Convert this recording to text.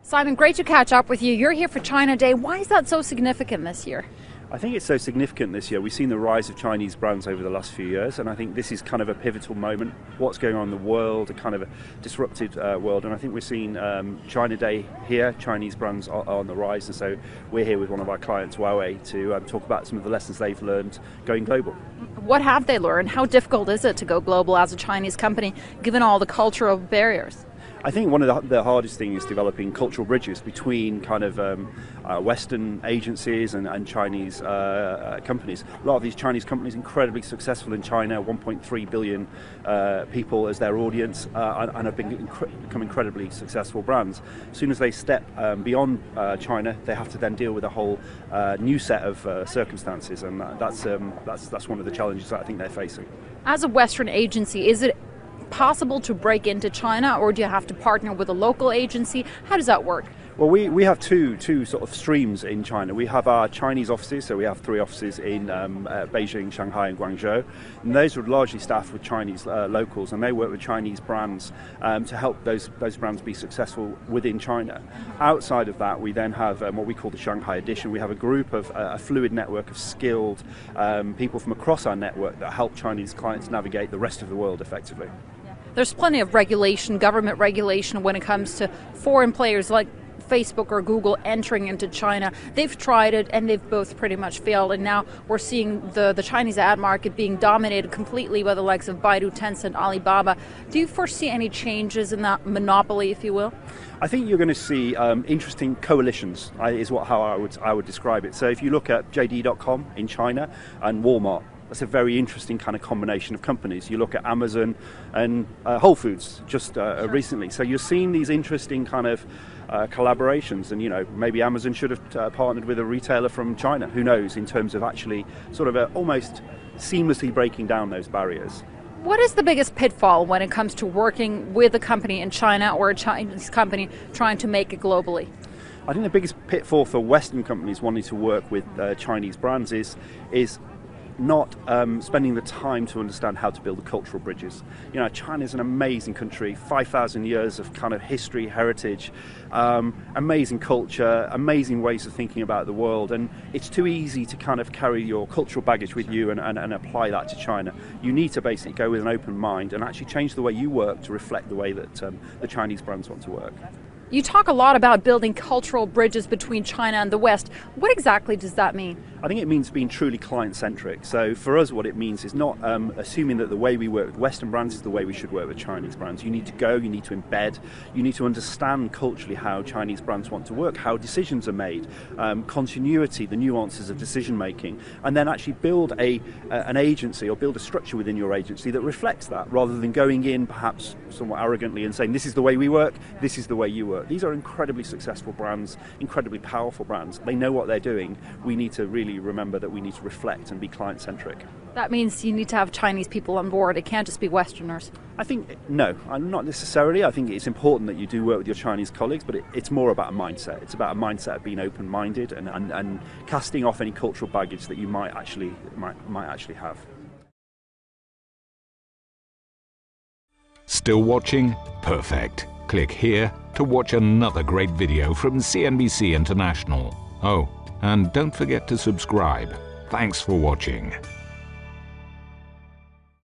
Simon, great to catch up with you. You're here for China Day. Why is that so significant this year? I think it's so significant this year. We've seen the rise of Chinese brands over the last few years, and I think this is kind of a pivotal moment. What's going on in the world, a kind of a disrupted world, and I think we're seeing China Day here. Chinese brands are on the rise, and so we're here with one of our clients, Huawei, to talk about some of the lessons they've learned going global. What have they learned? How difficult is it to go global as a Chinese company, given all the cultural barriers? I think one of the hardest things is developing cultural bridges between kind of Western agencies and Chinese companies. A lot of these Chinese companies incredibly successful in China, 1.3 billion people as their audience, and have become incredibly successful brands. As soon as they step beyond China, they have to then deal with a whole new set of circumstances, and that's one of the challenges that I think they're facing. As a Western agency, is it possible to break into China, or do you have to partner with a local agency? How does that work? Well, we have two sort of streams in China. We have our Chinese offices, so we have 3 offices in Beijing, Shanghai and Guangzhou, and those are largely staffed with Chinese locals, and they work with Chinese brands to help those brands be successful within China. Outside of that, we then have what we call the Shanghai edition. We have a group of a fluid network of skilled people from across our network that help Chinese clients navigate the rest of the world effectively. There's plenty of regulation, government regulation, when it comes to foreign players like Facebook or Google entering into China. They've tried it and they've both pretty much failed, and now we're seeing the Chinese ad market being dominated completely by the likes of Baidu, Tencent, Alibaba. Do you foresee any changes in that monopoly, if you will? I think you're going to see interesting coalitions, is how I would describe it. So if you look at JD.com in China and Walmart, that's a very interesting kind of combination of companies. You look at Amazon and Whole Foods just recently. So you're seeing these interesting kind of collaborations, and maybe Amazon should have partnered with a retailer from China. Who knows, in terms of actually sort of almost seamlessly breaking down those barriers. What is the biggest pitfall when it comes to working with a company in China or a Chinese company trying to make it globally? I think the biggest pitfall for Western companies wanting to work with Chinese brands is not spending the time to understand how to build the cultural bridges. China is an amazing country, 5,000 years of kind of history, heritage, amazing culture, amazing ways of thinking about the world, and it's too easy to kind of carry your cultural baggage with you and apply that to China. You need to basically go with an open mind and actually change the way you work to reflect the way that the Chinese brands want to work. You talk a lot about building cultural bridges between China and the West. What exactly does that mean? I think it means being truly client-centric. So for us, what it means is not assuming that the way we work with Western brands is the way we should work with Chinese brands. You need to go, you need to embed, you need to understand culturally how Chinese brands want to work, how decisions are made, continuity, the nuances of decision-making, and then actually build an agency or build a structure within your agency that reflects that, rather than going in perhaps somewhat arrogantly and saying, this is the way we work, this is the way you work. These are incredibly successful brands, incredibly powerful brands. They know what they're doing. We need to really remember that we need to reflect and be client-centric. That means you need to have Chinese people on board. It can't just be Westerners. I think, no, not necessarily. I think it's important that you do work with your Chinese colleagues, but it's more about a mindset. It's about a mindset of being open-minded and casting off any cultural baggage that you might actually have. Still watching? Perfect. Click here to watch another great video from CNBC International. Oh, and don't forget to subscribe. Thanks for watching.